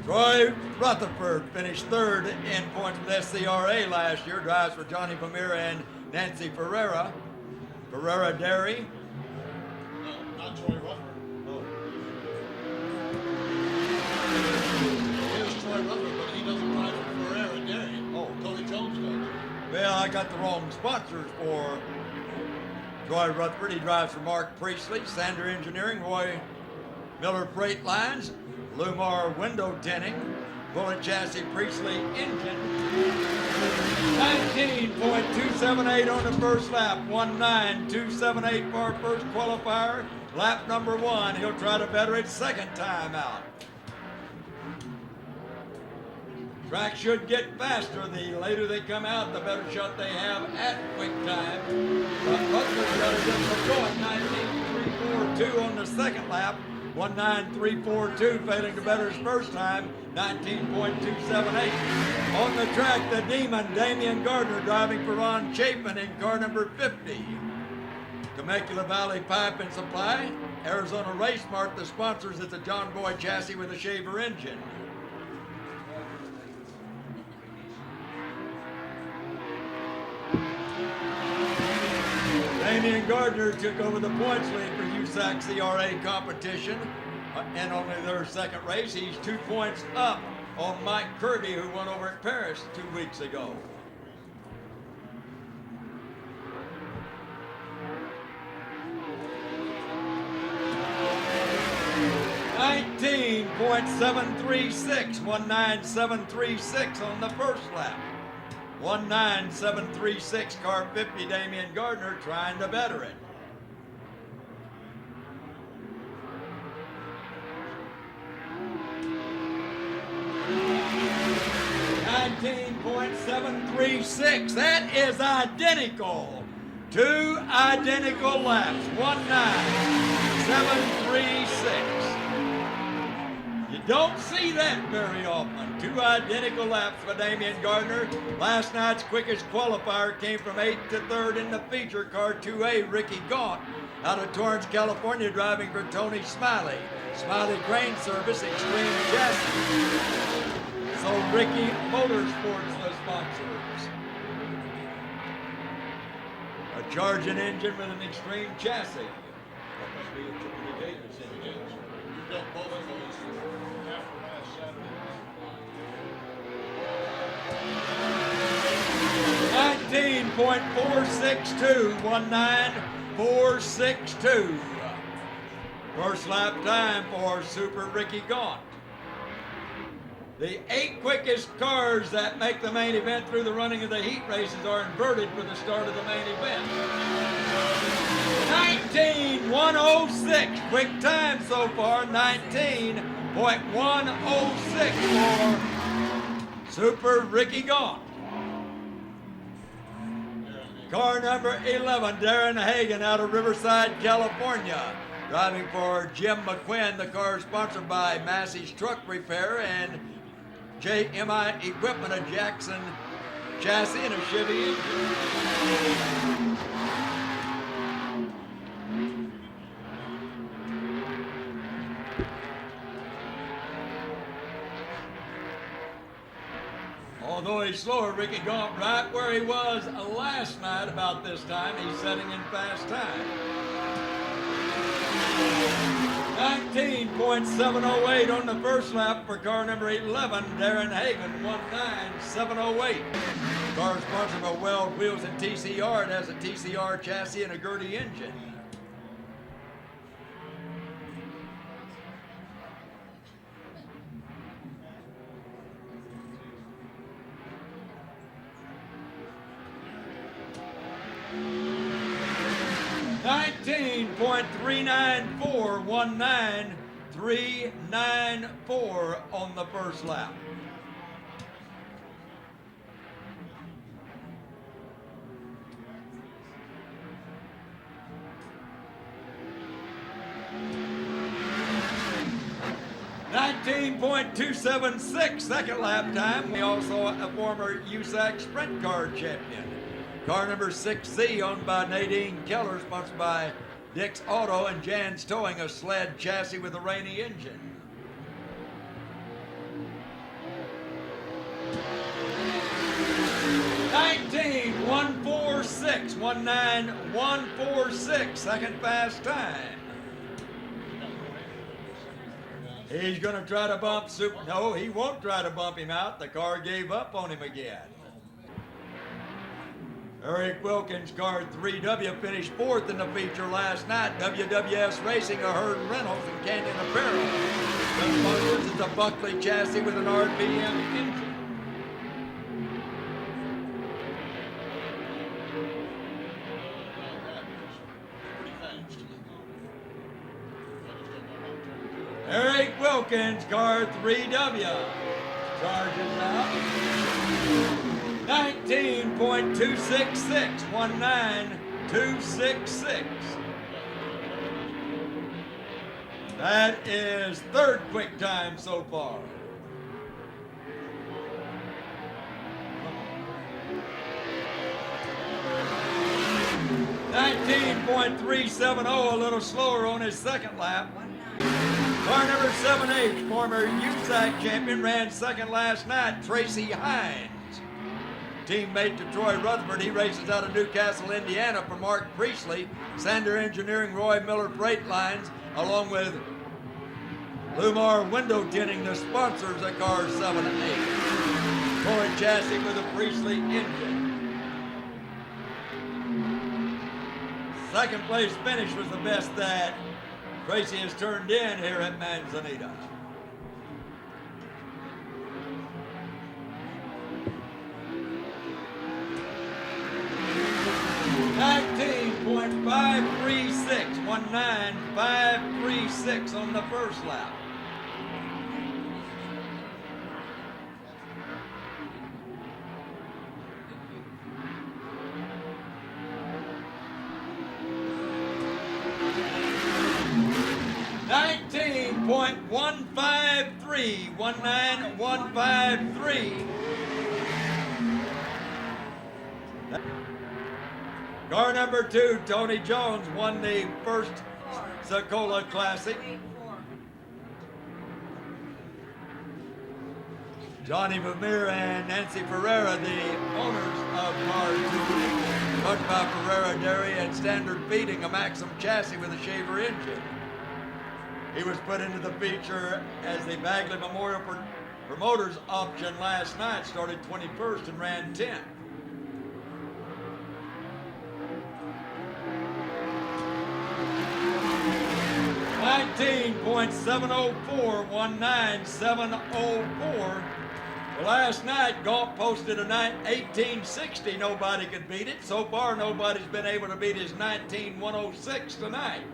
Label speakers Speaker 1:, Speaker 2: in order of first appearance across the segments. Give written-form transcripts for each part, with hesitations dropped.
Speaker 1: Troy Rutherford finished third in points with SCRA last year. Drives for Johnny Bamira and Nancy Ferreira. Ferreira Dairy.
Speaker 2: No, not Troy Rutherford. Oh. Here's Troy Rutherford, but he doesn't drive for Ferreira Dairy. Oh, Tony Jones does.
Speaker 1: Well, I got the wrong sponsors for Troy Rutherford. He drives for Mark Priestley, Sander Engineering, Roy Miller Freight Lines, Lumar Window Tinting, Bullet Chassis Priestley Engine. 19.278 on the first lap, 19.278 for our first qualifier. Lap number one, he'll try to better it second time out. Track should get faster. The later they come out, the better shot they have at quick time. But Rutherford's got it just going, 19.342 on the second lap. 19.342, failing to better his first time, 19.278. On the track, the Demon, Damian Gardner, driving for Ron Chapin in car number 50. Temecula Valley Pipe and Supply, Arizona Race Mart, the sponsors, it's a John Boy chassis with a Shaver engine. Damian Gardner took over the points lead for USAC CRA competition, and only their second race. He's 2 points up on Mike Kirby, who won over at Paris 2 weeks ago. .736, 19.736 on the first lap. 19.736, car 50, Damian Gardner trying to better it. .736, that is identical. 2 identical laps, 19.736. You don't see that very often. 2 identical laps for Damian Gardner. Last night's quickest qualifier came from 8th to 3rd in the feature car 2A, Ricky Gaunt, out of Torrance, California, driving for Tony Smiley. Smiley Crane Service, Extreme Chassis. So Ricky Motorsports, the sponsors. A charging engine with an Extreme chassis. That must be a Triple Gators engine.
Speaker 2: You built both of those after last Saturday.
Speaker 1: 19.462, 19.462. First lap time for Super Ricky Gaunt. The 8 quickest cars that make the main event through the running of the heat races are inverted for the start of the main event. 19.106, quick time so far, 19.106 for Super Ricky Gaunt. Car number 11, Darren Hagan out of Riverside, California. Driving for Jim McQuinn. The car is sponsored by Massey's Truck Repair and JMI Equipment, a Jackson chassis and a Chevy engine. Although he's slower, Ricky Gaunt right where he was last night about this time. He's setting in fast time. 19.708 on the first lap for car number 11, Darren Hagan, 19.708. Car is sponsored by Weld Wheels and TCR. It has a TCR chassis and a Gertie engine. .394, 19.394 on the first lap. .276 second lap time. We also a former USAC sprint car champion. Car number 6C, owned by Nadine Keller, sponsored by Dick's Auto and Jan's Towing, a sled chassis with a Rainy engine. $19,146, 19,146, second fast time. He's going to try to bump Super. No, he won't try to bump him out. The car gave up on him again. Eric Wilkins, car 3W, finished fourth in the feature last night. WWS Racing, a Herd Reynolds, and Canyon Apparel. The sponsors is a Buckley chassis with an RPM engine. Eric Wilkins, car 3W, charges out 19.266, 19,266. That is third quick time so far. $19.370, a little slower on his second lap. Car number 7H, former USAC champion, ran second last night, Tracy Hines. Teammate to Troy Rutherford, he races out of Newcastle, Indiana for Mark Priestley. Sander Engineering, Roy Miller Freight Lines, along with Lumar Window Tinting, the sponsors of car 7 and 8. Toy chassis with a Priestley engine. Second place finish was the best that Tracy has turned in here at Manzanita. $19.536, 19,536 on the first lap. $19.153, 19,153. Car number 2, Tony Jones, won the first Sokola Classic. Johnny Vermeer and Nancy Ferreira, the owners of car 2, talked about Ferreira Dairy and Standard Feeding, a Maxim chassis with a Shaver engine. He was put into the feature as the Bagley Memorial Promoters option last night, started 21st and ran 10th. $19.704, 19,704. Well, last night, Galt posted a 1860. Nobody could beat it. So far, nobody's been able to beat his 19,106 tonight.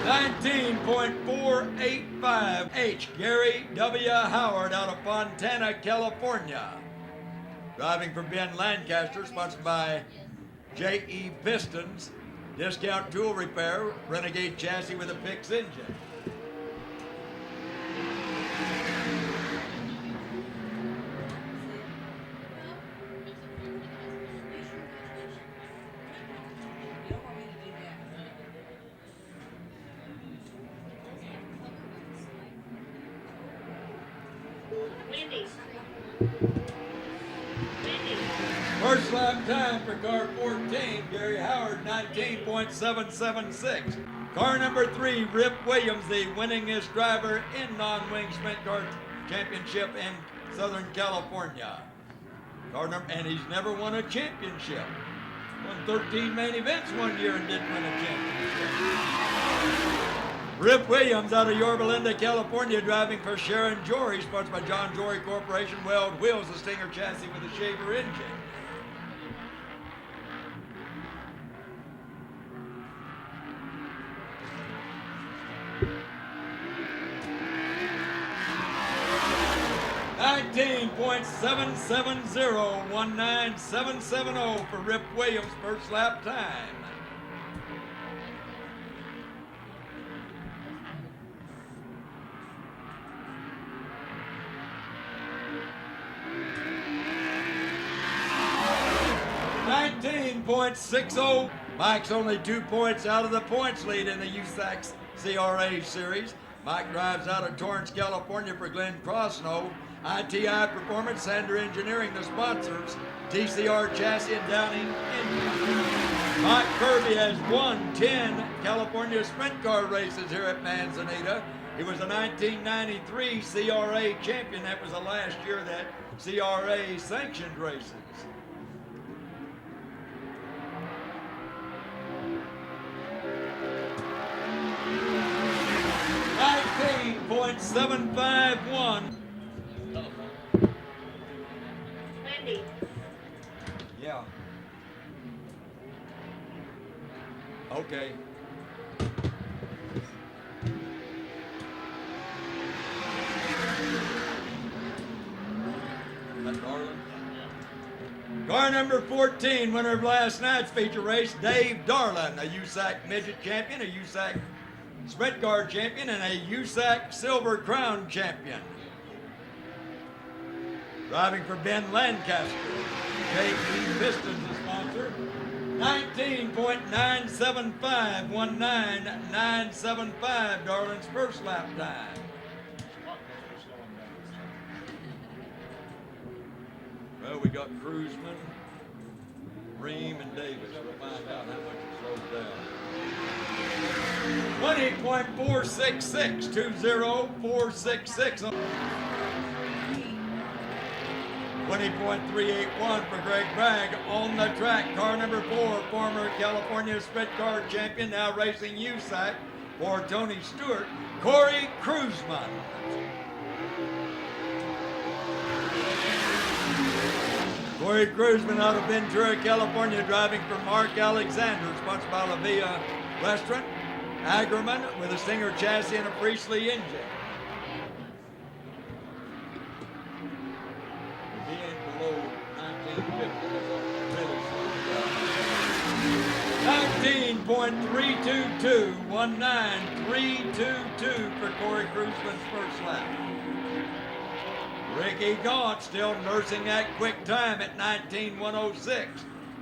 Speaker 1: $19.485. Gary W. Howard out of Fontana, California. Driving for Ben Lancaster, sponsored by J.E. Pistons, Discount Tool Repair, Renegade chassis with a Pix engine. First lap time for car 14, Gary Howard, 19.776. Car number 3, Rip Williams, the winningest driver in non-wing sprint car championship in Southern California. And he's never won a championship. Won 13 main events one year and didn't win a championship. Rip Williams out of Yorba Linda, California, driving for Sharon Jory, sponsored by John Jory Corporation, Weld Wheels, the Stinger chassis with a Shaver engine. $19.770, 19,770 for Rip Williams, first lap time. 19.60. Mike's only 2 points out of the points lead in the USAC CRA series. Mike drives out of Torrance, California for Glenn Crossnow. ITI Performance, Sander Engineering, the sponsors. TCR Chassis and Downing Engine. Mike Kirby has won 10 California sprint car races here at Manzanita. He was a 1993 CRA champion. That was the last year that CRA sanctioned races. 19.751.
Speaker 3: Wendy.
Speaker 1: Yeah. Okay. That Darlin? Car number 14, winner of last night's feature race, Dave Darlin, a USAC midget champion, a USAC sprint car champion, and a USAC Silver Crown champion. Driving for Ben Lancaster, JP Pistons, the sponsor. 19.975, 19975, Darlin's first lap time. Well, we got Cruzman, Ream, and Davis. We'll find out how much it slows down. 20.466, 20466. 20.381 for Greg Bragg on the track. Car number 4, former California sprint car champion, now racing USAC for Tony Stewart, Corey Cruzman. Corey Cruzman out of Ventura, California, driving for Mark Alexander, sponsored by La Villa Restaurant. Agerman with a Singer chassis and a Priestley engine. Being below 1950, really 19.322, 19322 for Corey Cruzman's first lap. Ricky Gaunt still nursing that quick time at 19.106.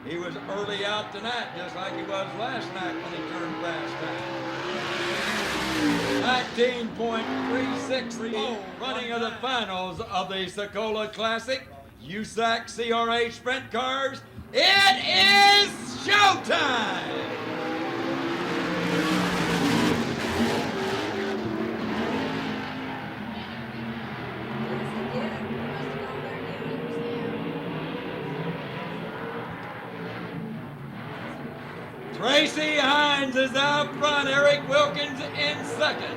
Speaker 1: He was early out tonight, just like he was last night when he turned fast time. 19.363, running of the finals of the Sokola Classic, USAC CRA Sprint Cars. It is showtime! Tracy Hines is out front. Eric Wilkins in second.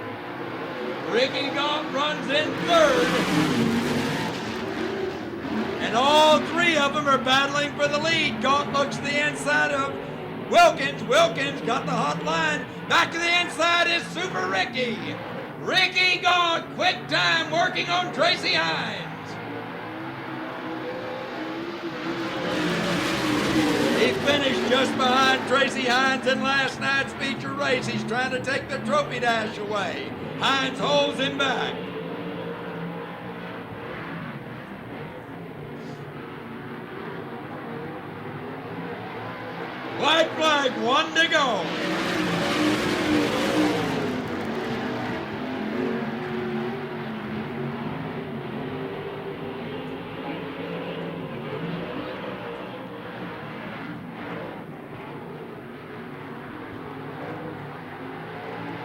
Speaker 1: Ricky Gaunt runs in third. And all three of them are battling for the lead. Gaunt looks to the inside of Wilkins. Wilkins got the hot line. Back to the inside is Super Ricky. Ricky Gaunt, quick time working on Tracy Hines. He finished just behind Tracy Hines in last night's feature race. He's trying to take the trophy dash away. Hines holds him back. White flag, 1 to go.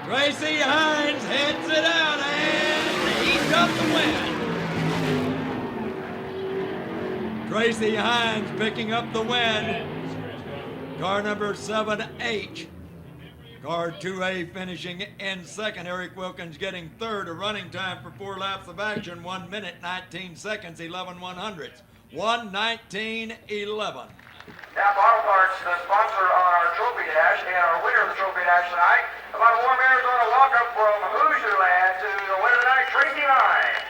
Speaker 1: Tracy Hines heads it out and he's got the win. Tracy Hines picking up the win. Car number 7H. Car 2A finishing in second. Eric Wilkins getting third. A running time for 4 laps of action. 1 minute, 19 seconds, 11/100ths. 1:19:11.
Speaker 4: Now, Bottle Parts, the sponsor on our trophy dash, and our winner of the trophy dash tonight, about a warm Arizona walk-up from Hoosier Land to the winner tonight, Tracy Hines.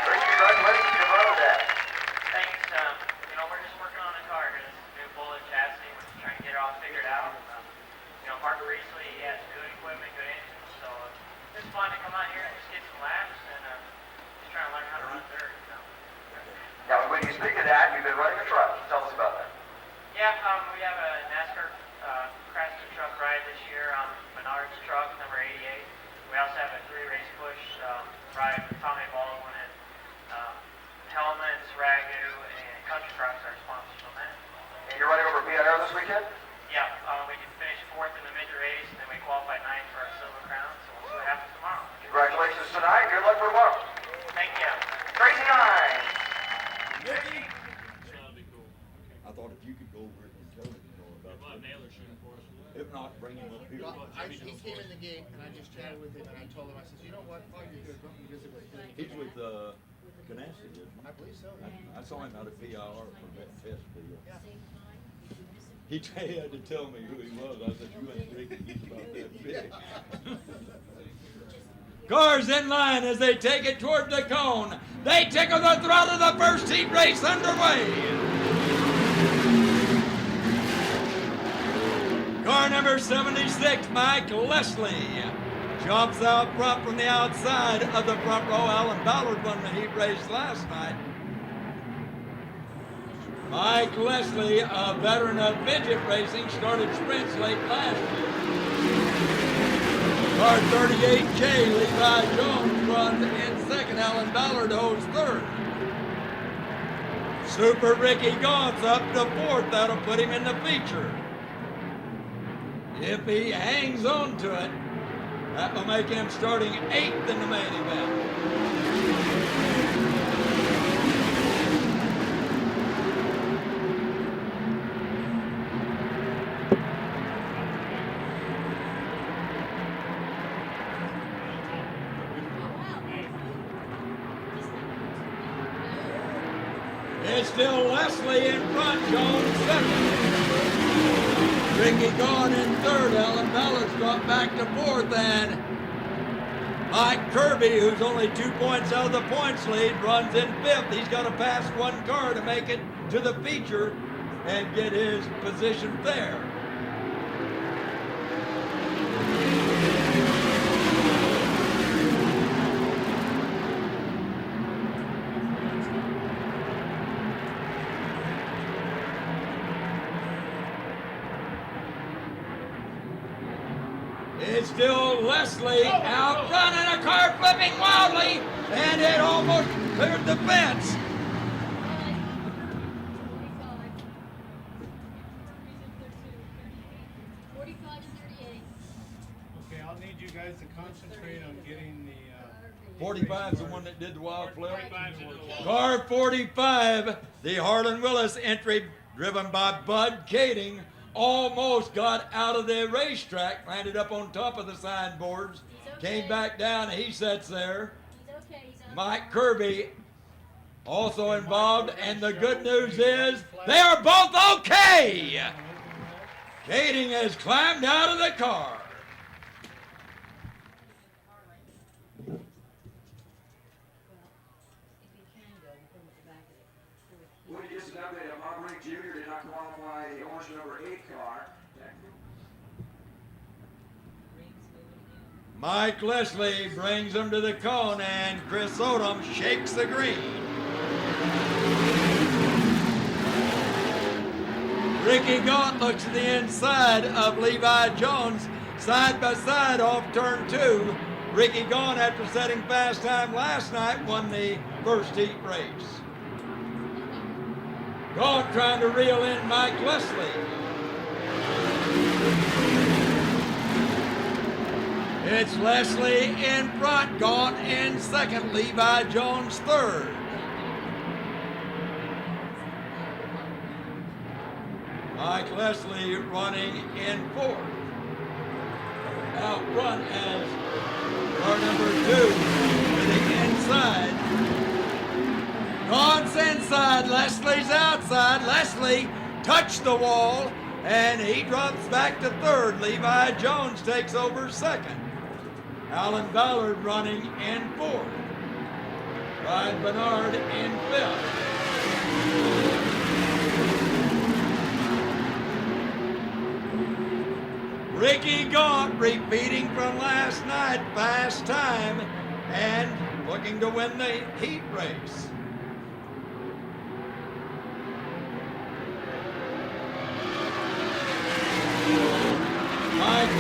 Speaker 4: Tracy, congratulations to Bottle Dash.
Speaker 5: Thanks. We're just working on a car. This new bullet chassis. We're just trying to get it all figured out. Mark Priestley, he has good equipment, good engines. So it's just fun to come out here and just get some laps and just try to learn how to run dirt.
Speaker 4: Now, when you speak of that, you've been running a truck. Tell us about that.
Speaker 5: We have a NASCAR Craftsman truck ride this year on Menard's truck, number 88. We also have a 3-race push ride with Tommy Baldwin and Helmets, Ragu, and Country Cross are sponsors on that.
Speaker 4: And you're running over PIR this weekend?
Speaker 5: Yeah, we can finish 4th in the major race, and then we qualified 9th for our Silver Crown, so we'll see what happens tomorrow.
Speaker 4: Congratulations tonight. Good luck for tomorrow.
Speaker 5: Thank you.
Speaker 4: Crazy 9.
Speaker 1: Mickey?
Speaker 2: That'd be cool.
Speaker 1: I thought if you could go over it and tell him, about
Speaker 2: Well, Naylor shooting for us.
Speaker 1: If not, bring him up here.
Speaker 6: Well, he came in the gate and I just chatted with him and I told him, I said, you know what, all you're good, come visit with him.
Speaker 1: He's with Canasta, isn't he?
Speaker 6: I believe so.
Speaker 1: I saw him out at PIR for that test deal.
Speaker 6: Yeah.
Speaker 1: He had to tell me who he was. I said, you ain't Ricky, he's about that big. Cars in line as they take it toward the cone. They tickle the throttle, the first heat race underway. Car number 76, Mike Leslie, jumps out front from the outside of the front row. Alan Ballard won the heat race last night. Mike Leslie, a veteran of midget racing, started sprints late last year. Car 38J, Levi Jones runs in second. Alan Ballard holds third. Super Ricky Gaunt's up to fourth. That'll put him in the feature. If he hangs on to it, that will make him starting 8th in the main event. It's still Leslie in front, Jones second. Ricky Gaunt in third. Alan Ballard's dropped back to fourth, and Mike Kirby, who's only 2 points out of the points lead, runs in fifth. He's got to pass one car to make it to the feature and get his position there. It's still Leslie out front and a car flipping wildly, and it almost cleared the fence.
Speaker 7: Okay, I'll need you guys to concentrate on getting the
Speaker 1: 45 is the one that did the wild flip.
Speaker 2: 45's into the wall.
Speaker 1: Car 45, the Harlan Willis entry driven by Bud Kading, almost got out of the racetrack, landed up on top of the signboards, came back down, he sits there. Mike Kirby also involved, and the good news is they are both okay. Kading has climbed out of the car.
Speaker 4: We just an update on Aubrey Jr. did not qualify the orange number 8 car.
Speaker 1: Mike Leslie brings him to the cone, and Chris Odom shakes the green. Ricky Gaunt looks to the inside of Levi Jones, side by side off turn 2. Ricky Gaunt, after setting fast time last night, won the first heat race. Gaunt trying to reel in Mike Leslie. It's Leslie in front, Gaunt in second, Levi Jones third. Mike Leslie running in fourth. Out front as car number 2 to the inside. Gaunt's inside, Leslie's outside. Leslie touched the wall, and he drops back to third. Levi Jones takes over second. Alan Ballard running in fourth. Ryan Bernard in fifth. Ricky Gaunt repeating from last night, fast time, and looking to win the heat race.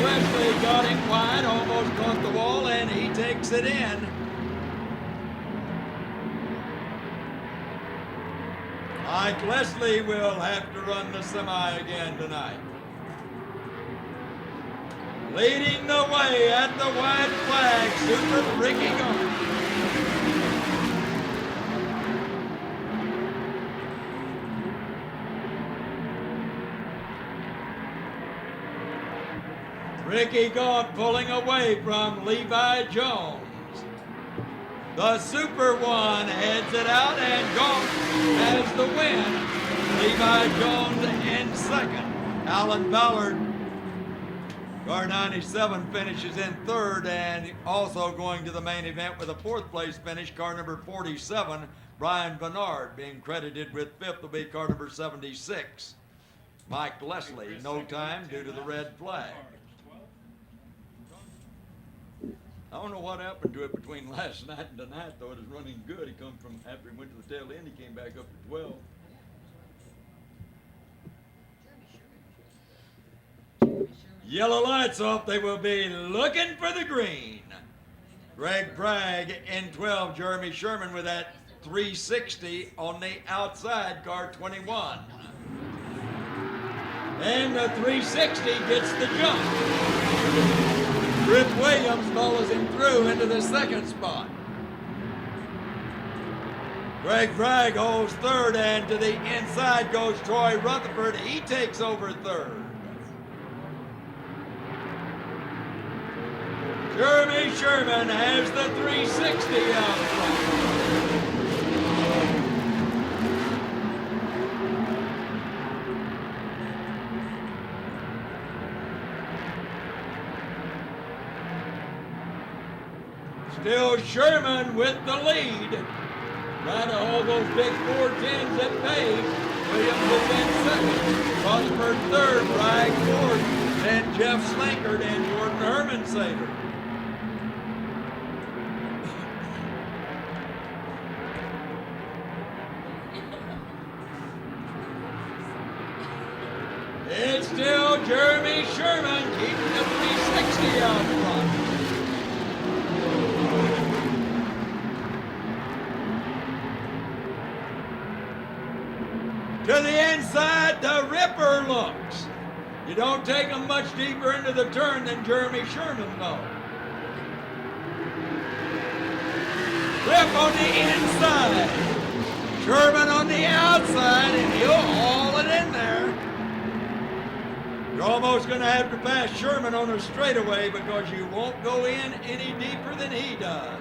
Speaker 1: Leslie got him wide, almost caught the wall, and he takes it in. Mike Leslie will have to run the semi again tonight. Leading the way at the white flag, Super Ricky Gone. Ricky Gaunt pulling away from Levi Jones. The Super One heads it out, and Gaunt has the win. Levi Jones in second. Alan Ballard, car 97, finishes in third, and also going to the main event with a fourth place finish, car number 47, Brian Bernard, being credited with fifth will be car number 76. Mike Leslie, no time due to the red flag. I don't know what happened to it between last night and tonight, though. It is running good. He come from, after he went to the tail end, he came back up to 12. Yellow lights off. They will be looking for the green. Greg Bragg in 12. Jeremy Sherman with that 360 on the outside, car 21. And the 360 gets the jump. Rip Williams follows him through into the second spot. Greg Bragg holds third, and to the inside goes Troy Rutherford. He takes over third. Jeremy Sherman has the 360 out front. Still Sherman with the lead. Trying to hold those big 410s at bay. Williams is in second. Rutherford third. Bragg fourth. Then Jeff Slankard and Jordan Hermansader. It's still Jeremy Sherman keeping the 360 out front. To the inside, the Ripper looks. You don't take him much deeper into the turn than Jeremy Sherman, though. Rip on the inside. Sherman on the outside, and he'll haul it in there. You're almost going to have to pass Sherman on a straightaway because you won't go in any deeper than he does.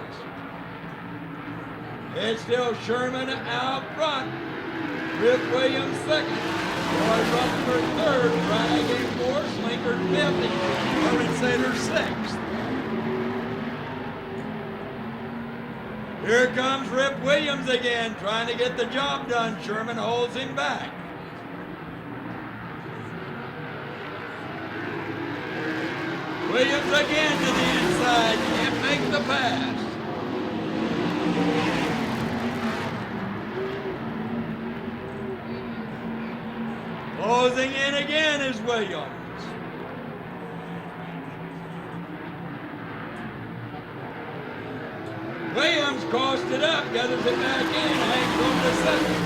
Speaker 1: It's still Sherman out front. Rip Williams second. Roy Rutherford third. Bragg in fourth. Slinkard fifth. Hermansader sixth. Here comes Rip Williams again, trying to get the job done. Sherman holds him back. Williams again to the inside. Can't make the pass. Closing in again is Williams. Williams crossed it up, gathers it back in, hangs on to second.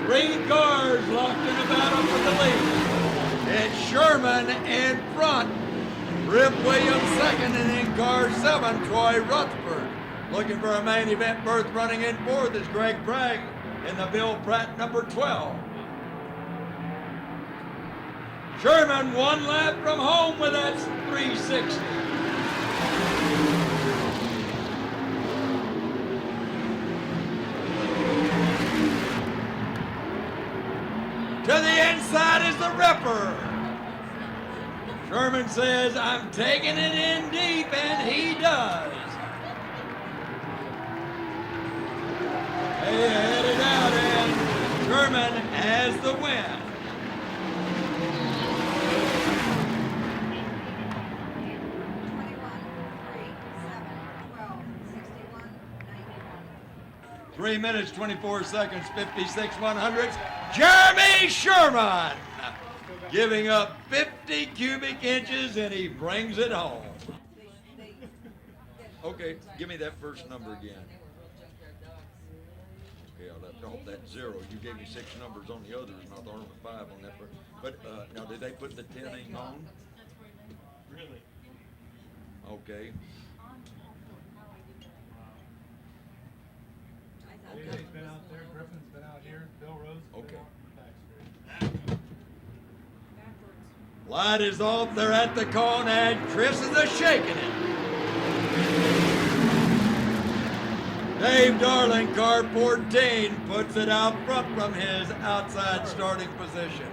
Speaker 1: Three cars locked in a battle for the lead. It's Sherman in front. Rip Williams second, and in car 7, Troy Rutherford. Looking for a main event berth running in fourth is Greg Bragg in the Bill Pratt number 12. Sherman one lap from home with that 360. To the inside is the Ripper. Sherman says, I'm taking it in deep, and he does. They headed out, and Sherman has the win. 3 minutes, 24 seconds, 56 100ths. Jeremy Sherman giving up 50 cubic inches, and he brings it home. Okay, give me that first number again. Okay, I'll have to hold that 0. You gave me 6 numbers on the others, not the 5 on that first. But now, did they put the 10 in on?
Speaker 7: Really?
Speaker 1: Okay.
Speaker 7: David's been out there, Griffin's been out here, Bill Rose has been
Speaker 1: Okay.
Speaker 7: out back.
Speaker 1: Light is off. They're at the cone, and Chris is a-shaking it. Dave Darling, car 14, puts it out front from his outside starting position.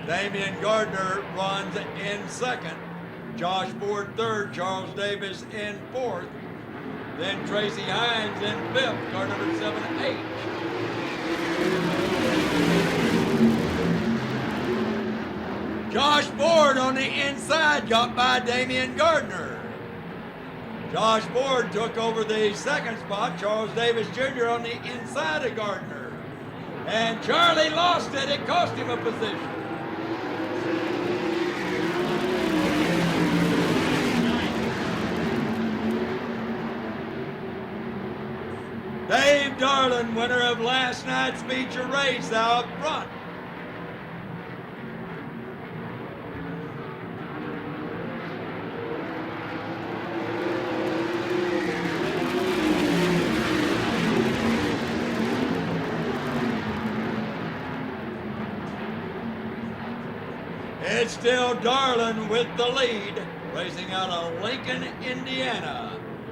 Speaker 1: Damian Gardner runs in second. Josh Ford third. Charles Davis in fourth. Then Tracy Hines in fifth. Car number 7-8. Josh Ford on the inside got by Damian Gardner. Josh Ford took over the second spot. Charles Davis Jr. on the inside of Gardner. And Charlie lost it. It cost him a position. Dave Darling, winner of last night's feature race, out front. It's still Darling with the lead, racing out of Lincoln, Indiana.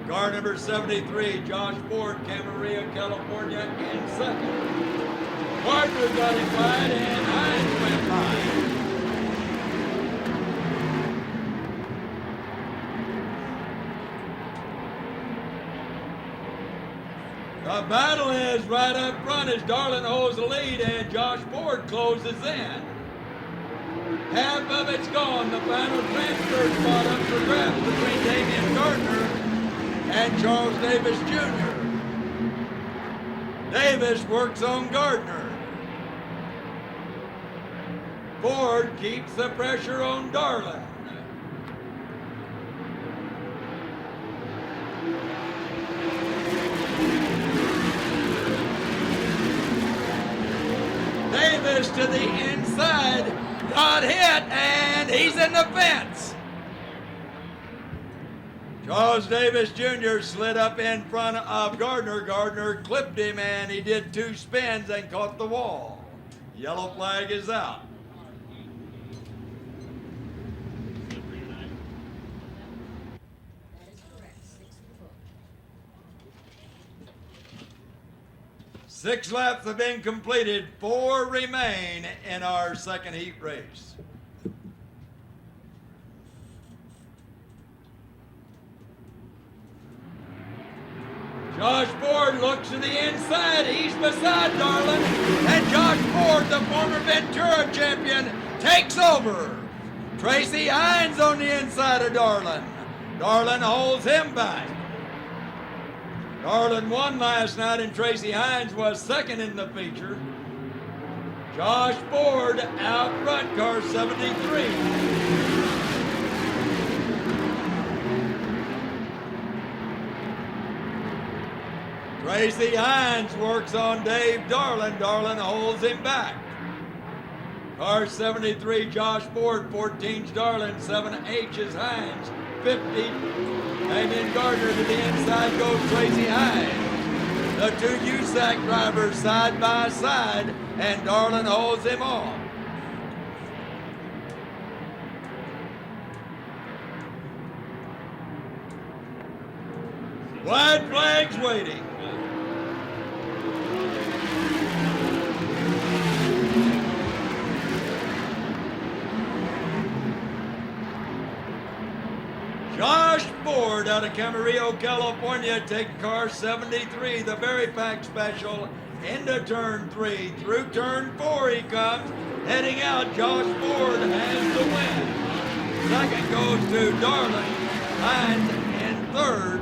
Speaker 1: Car number 73, Josh Ford, Camarillo, California, in second. Gardner got him wide, and Hines went by. The battle is right up front as Darling holds the lead, and Josh Ford closes in. Half of it's gone. The final transfer spot up for grabs between Damian Gardner and Charles Davis Jr. Davis works on Gardner. Ford keeps the pressure on Darling. Davis to the inside. Got hit, and he's in the fence. Charles Davis Jr. slid up in front of Gardner. Gardner clipped him, and he did 2 spins and caught the wall. Yellow flag is out. Six laps have been completed. 4 remain in our second heat race. Josh Ford looks to the inside. He's beside Darling. And Josh Ford, the former Ventura champion, takes over. Tracy Hines on the inside of Darling. Darling holds him back. Darling won last night, and Tracy Hines was second in the feature. Josh Ford out front, car 73. Tracy Hines works on Dave Darling. Darling holds him back. Car 73, Josh Ford, 14's Darling, 7H is Hines, 50. Damian Gardner to the inside goes Tracy Hines. The 2 USAC drivers side by side, and Darling holds him off. White flags waiting. Josh Ford out of Camarillo, California, taking car 73, the Very Pack Special, into turn 3. Through turn 4 he comes, heading out. Josh Ford has the win. Second goes to Darling. Hines in third.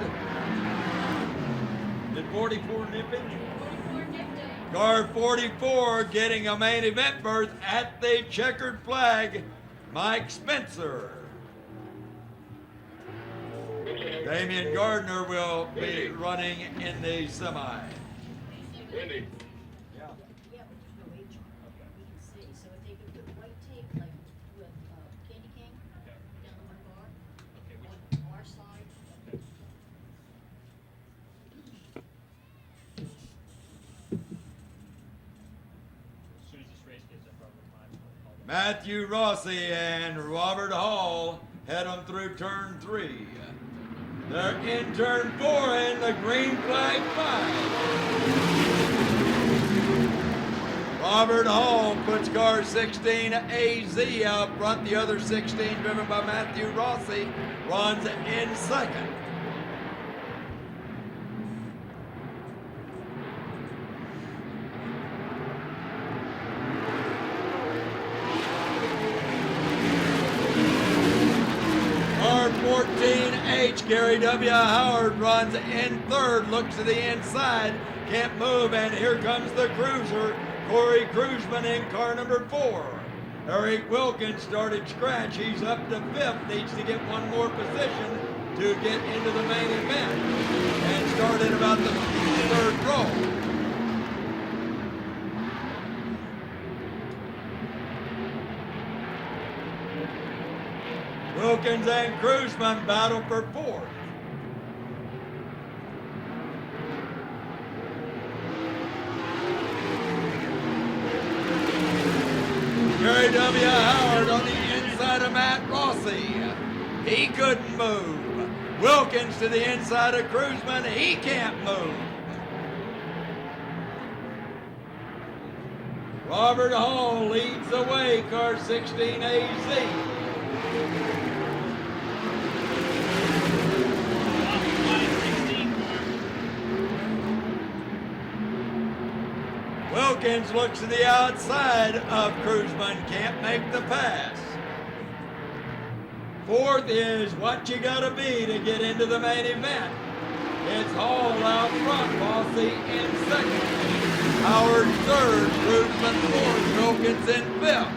Speaker 1: Did 44 nip it? Car 44 getting a main event berth at the checkered flag, Mike Spencer. Damian Gardner will be running in the semi.
Speaker 8: Wendy.
Speaker 9: Yeah, but there's no age on it. We can see. So if they could put white tape like with Candy King down the one bar on our side.
Speaker 5: As soon as this race gets up, I'll
Speaker 1: Matthew Rossi and Robert Hall head on through turn 3. They're in turn 4 and the green flag 5. Robert Hall puts car 16 AZ out front. The other 16 driven by Matthew Rossi runs in second. Car 14H, Gary W. Howard runs in third, looks to the inside, can't move, and here comes the cruiser, Corey Cruzman in car number 4. Eric Wilkins started scratch, he's up to 5th, needs to get one more position to get into the main event, and start in about the 3rd row. Wilkins and Cruzman battle for 4th. Gary W. Howard on the inside of Matt Rossi. He couldn't move. Wilkins to the inside of Cruzman. He can't move. Robert Hall leads the way, car 16 AZ. Wilkins looks to the outside of Cruzman, can't make the pass. 4th is what you gotta be to get into the main event. It's Hall out front, Rossi in 2nd. Howard 3rd, Cruzman 4th, Wilkins in 5th.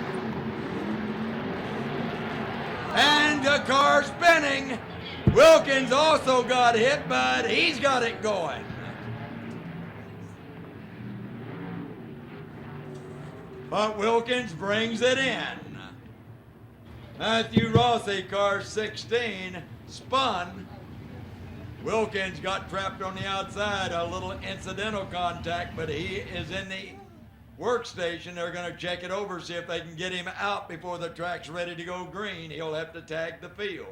Speaker 1: And the car spinning. Wilkins also got hit, but he's got it going. But Wilkins brings it in. Matthew Rossi, car 16, spun. Wilkins got trapped on the outside, a little incidental contact, but he is in the workstation. They're going to check it over, see if they can get him out before the track's ready to go green. He'll have to tag the field.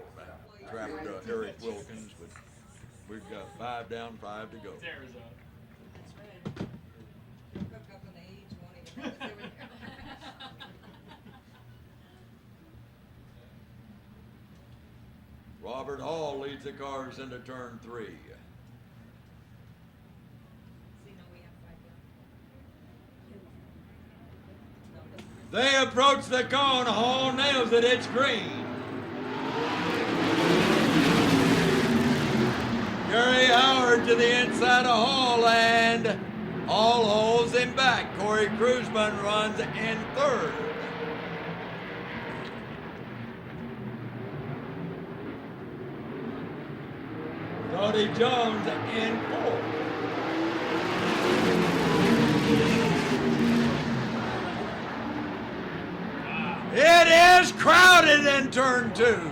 Speaker 1: Trapped Eric Wilkins, but we've got 5 down, 5 to go.
Speaker 5: It's Arizona.
Speaker 9: That's right. Hook up an age, won't even.
Speaker 1: Robert Hall leads the cars into turn 3. They approach the cone. Hall nails it. It's green. Gary Howard to the inside of Hall, and Hall holds him back. Corey Cruzman runs in 3rd. Cody Jones in 4th. It is crowded in turn 2.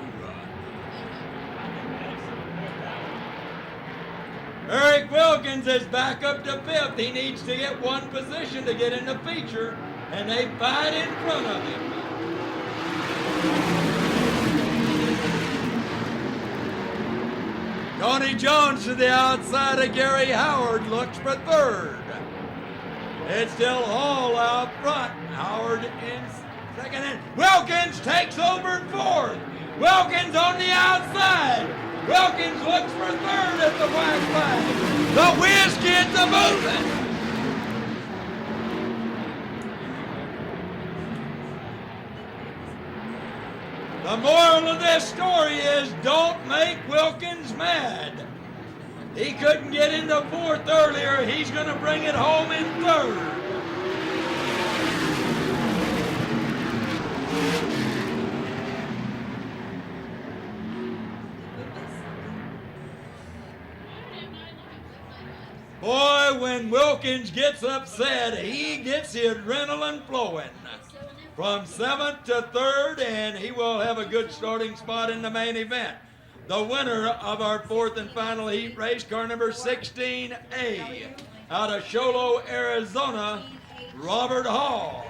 Speaker 1: Eric Wilkins is back up to 5th. He needs to get one position to get in the feature, and they fight in front of him. Tony Jones to the outside of Gary Howard looks for 3rd. It's still Hall out front. Howard in 2nd, and Wilkins takes over 4th. Wilkins on the outside. Wilkins looks for 3rd at the black flag. The Whiz Kids are moving. The moral of this story is don't make Wilkins mad. He couldn't get into 4th earlier. He's going to bring it home in 3rd. when Wilkins gets upset, he gets the adrenaline flowing. From 7th to 3rd, and he will have a good starting spot in the main event. The winner of our 4th and final heat race, car number 16A, out of Sholo, Arizona, Robert Hall.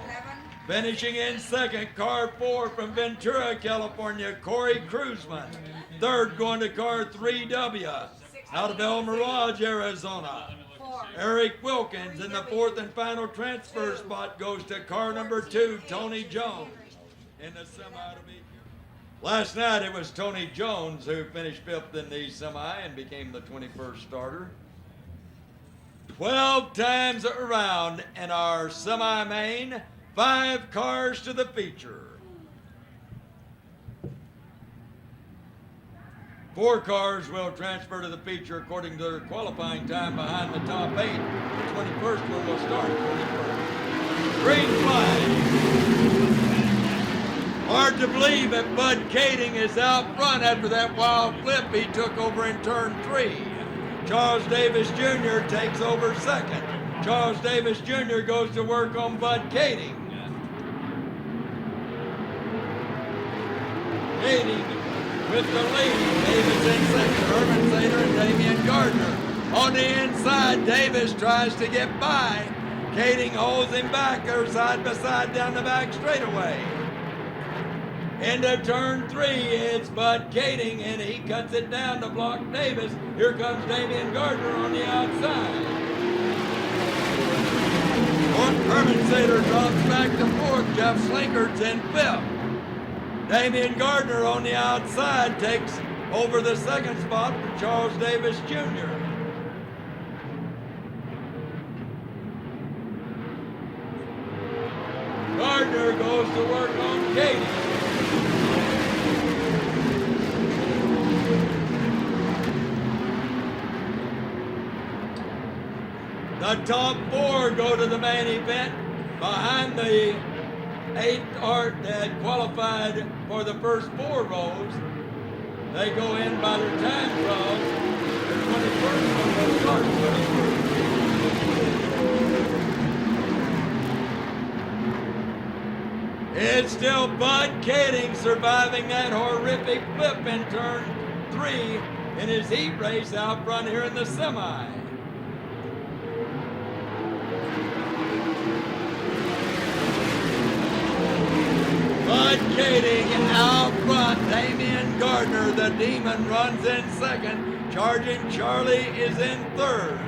Speaker 1: Finishing in 2nd, car 4 from Ventura, California, Corey Cruzman. 3rd going to car 3W, out of El Mirage, Arizona, Eric Wilkins. And the 4th and final transfer spot goes to car number 2, Tony Jones. In the semi to be. Last night it was Tony Jones who finished 5th in the semi and became the 21st starter. 12 times around in our semi-main, 5 cars to the feature. 4 cars will transfer to the feature according to their qualifying time behind the top 8. The 21st one will start 21st. Green flag. Hard to believe that Bud Kading is out front after that wild flip he took over in turn 3. Charles Davis Jr. takes over 2nd. Charles Davis Jr. goes to work on Bud Kading. Kading with the lead. Davis in 2nd. Herman Sater and Damian Gardner. On the inside, Davis tries to get by. Kading holds him back. They're side by side down the back straightaway. Into turn 3, it's Bud Kading, and he cuts it down to block Davis. Here comes Damian Gardner on the outside. Herman Sater drops back to 4th. Jeff Slinkert's in 5th. Damian Gardner on the outside takes over the 2nd spot for Charles Davis Jr. Gardner goes to work on Kading. The top 4 go to the main event behind the 8 that qualified for the first 4 rows. They go in by their time trials. The 21st one will start 21st. It's still Bud Kading surviving that horrific flip in turn 3 in his heat race out front here in the semi. Bud Kading out front. Damian Gardner, the Demon, runs in 2nd. Charging Charlie is in 3rd.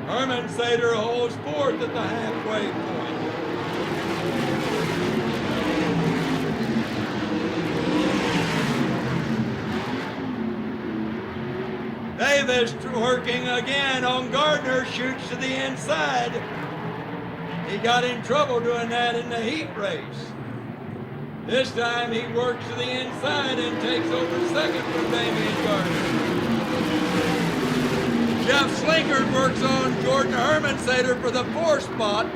Speaker 1: Herman Sater holds 4th at the halfway point. Davis working again on Gardner, shoots to the inside. He got in trouble doing that in the heat race. This time he works to the inside and takes over 2nd from Damian Gardner. Jeff Slinkert works on Jordan Herman Sater for the 4th spot.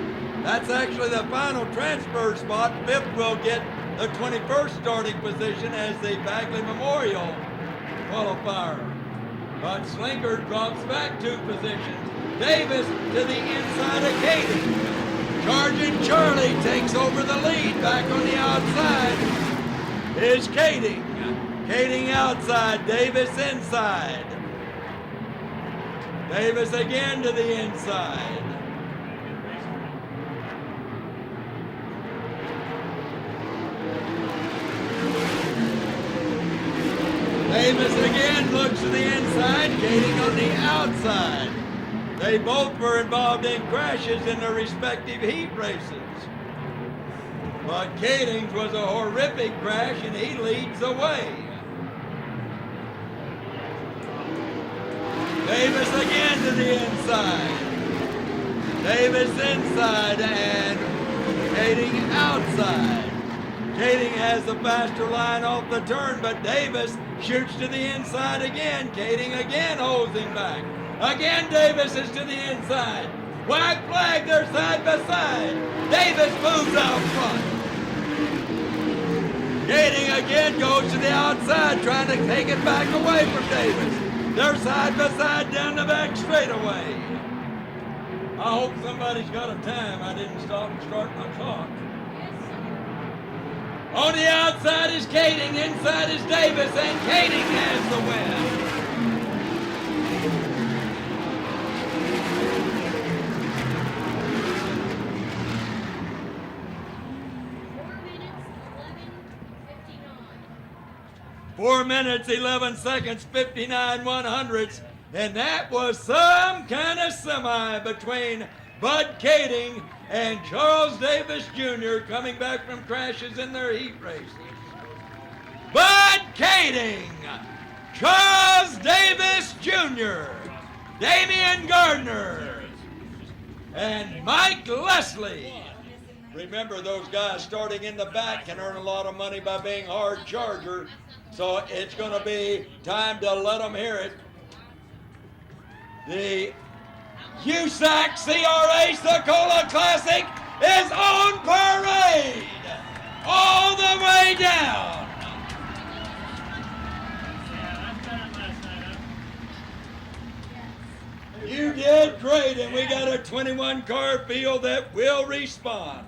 Speaker 1: That's actually the final transfer spot. 5th will get the 21st starting position as the Bagley Memorial qualifier. But Slinkert drops back 2 positions. Davis to the inside of Kading. Charging Charlie takes over the lead. Back on the outside is Kading. Kading outside, Davis inside. Davis again to the inside. Davis again looks to the inside, Kading on the outside. They both were involved in crashes in their respective heat races. But Kading's was a horrific crash and he leads the way. Davis again to the inside. Davis inside and Kading outside. Kading has the faster line off the turn, but Davis shoots to the inside again. Kading again holds him back. Again, Davis is to the inside. White flag, they're side by side. Davis moves out front. Gating again goes to the outside, trying to take it back away from Davis. They're side by side down the back straightaway. I hope somebody's got a time. I didn't stop and start my clock. On the outside is Gating, inside is Davis, and Gating has the win. Four minutes, 11 seconds, 59 100ths, and that was some kind of semi between Bud Kading and Charles Davis Jr. coming back from crashes in their heat races. Bud Kading, Charles Davis Jr., Damian Gardner, and Mike Leslie. Remember, those guys starting in the back can earn a lot of money by being hard charger. So it's going to be time to let them hear it. The USAC CRA Sokola Classic is on parade all the way down. You did great, and we got a 21-car field that will respond.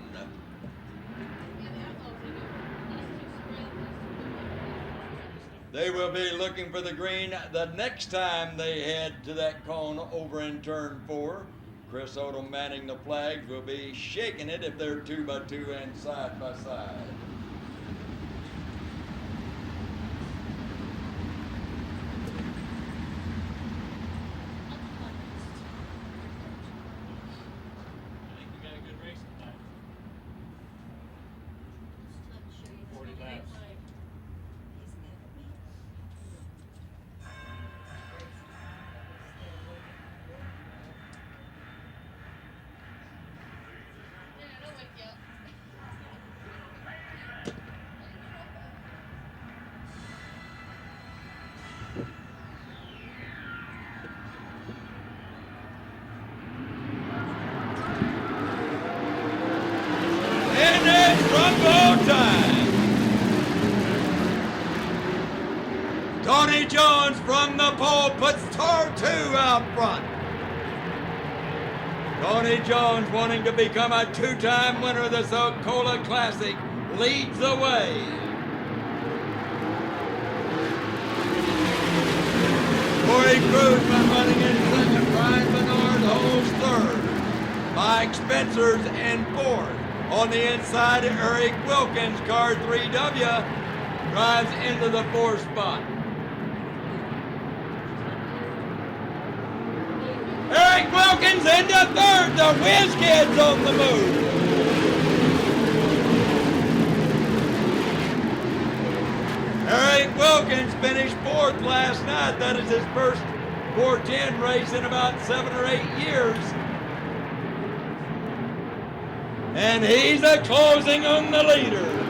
Speaker 1: They will be looking for the green the next time they head to that cone over in turn 4. Chris Odom manning the flags will be shaking it if they're 2x2 and side by side.
Speaker 7: I think we got a good race tonight. 40 laps.
Speaker 1: Tony Jones from the pole puts tar 2 out front. Tony Jones, wanting to become a 2-time winner of the Sokola Classic, leads the way. Corey Cruzman running in second. Brian Bernard holds third. Mike Spencer's in fourth. On the inside, Eric Wilkins, car 3W, drives into the 4th spot. Eric Wilkins into 3rd. The Whiz Kids on the move. Eric Wilkins finished 4th last night. That is his first 410 race in about 7 or 8 years. And he's a closing on the leaders.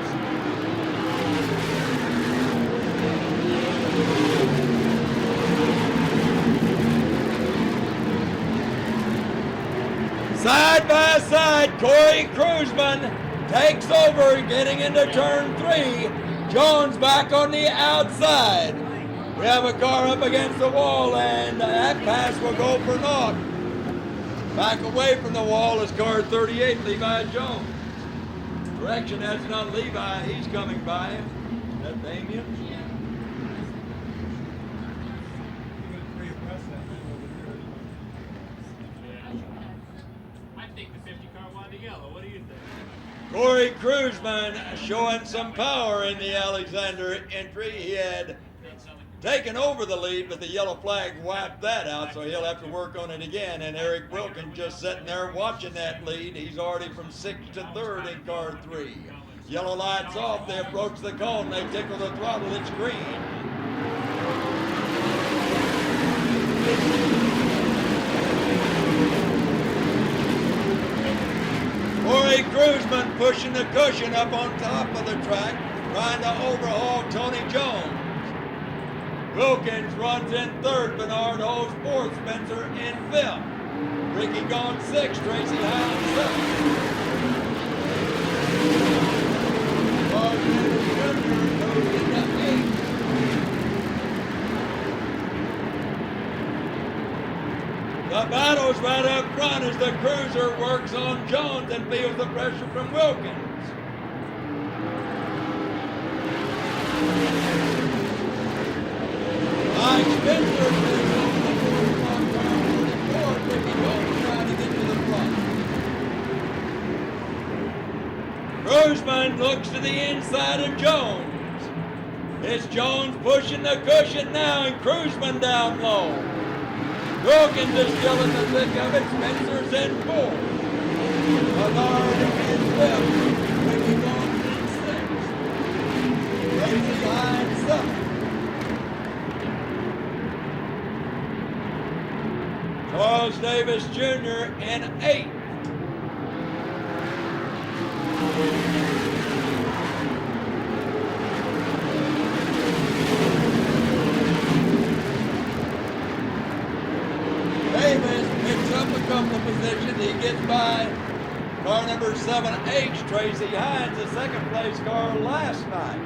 Speaker 1: Side by side, Corey Cruzman takes over, getting into turn 3. Jones back on the outside. We have a car up against the wall, and that pass will go for naught. Back away from the wall is car 38, Levi Jones. Correction, that's not Levi, he's coming by. Is that Damien?
Speaker 7: I think the 50 car wanted to yellow. What do you think?
Speaker 1: Corey Cruzman showing some power in the Alexander entry. He had taken over the lead, but the yellow flag wiped that out, so he'll have to work on it again. And Eric Wilkins just sitting there watching that lead. He's already from 6th to 3rd in car 3. Yellow lights off, they approach the cone, they tickle the throttle, it's green. Corey Cruzman pushing the cushion up on top of the track, trying to overhaul Tony Jones. Wilkins runs in 3rd, Bernard holds 4th, Spencer in 5th. Ricky gone 6th, Tracy Hines 7th. The battle's right up front as the cruiser works on Jones and feels the pressure from Wilkins. Mike Spencer moves on the 4 o'clock car 44, Ricky Jones trying to get to the front. Cruiseman looks to the inside of Jones. It's Jones pushing the cushion now and Cruiseman down low. Wilkins is still in the thick of it. Spencer's in 4th. Bernard in 5th. Ricky Jones in 6th. Tracy Hines 7th. Charles Davis Jr. in 8th. Davis picks up a couple of positions. He gets by car number 7H, Tracy Hines, the second place car last night.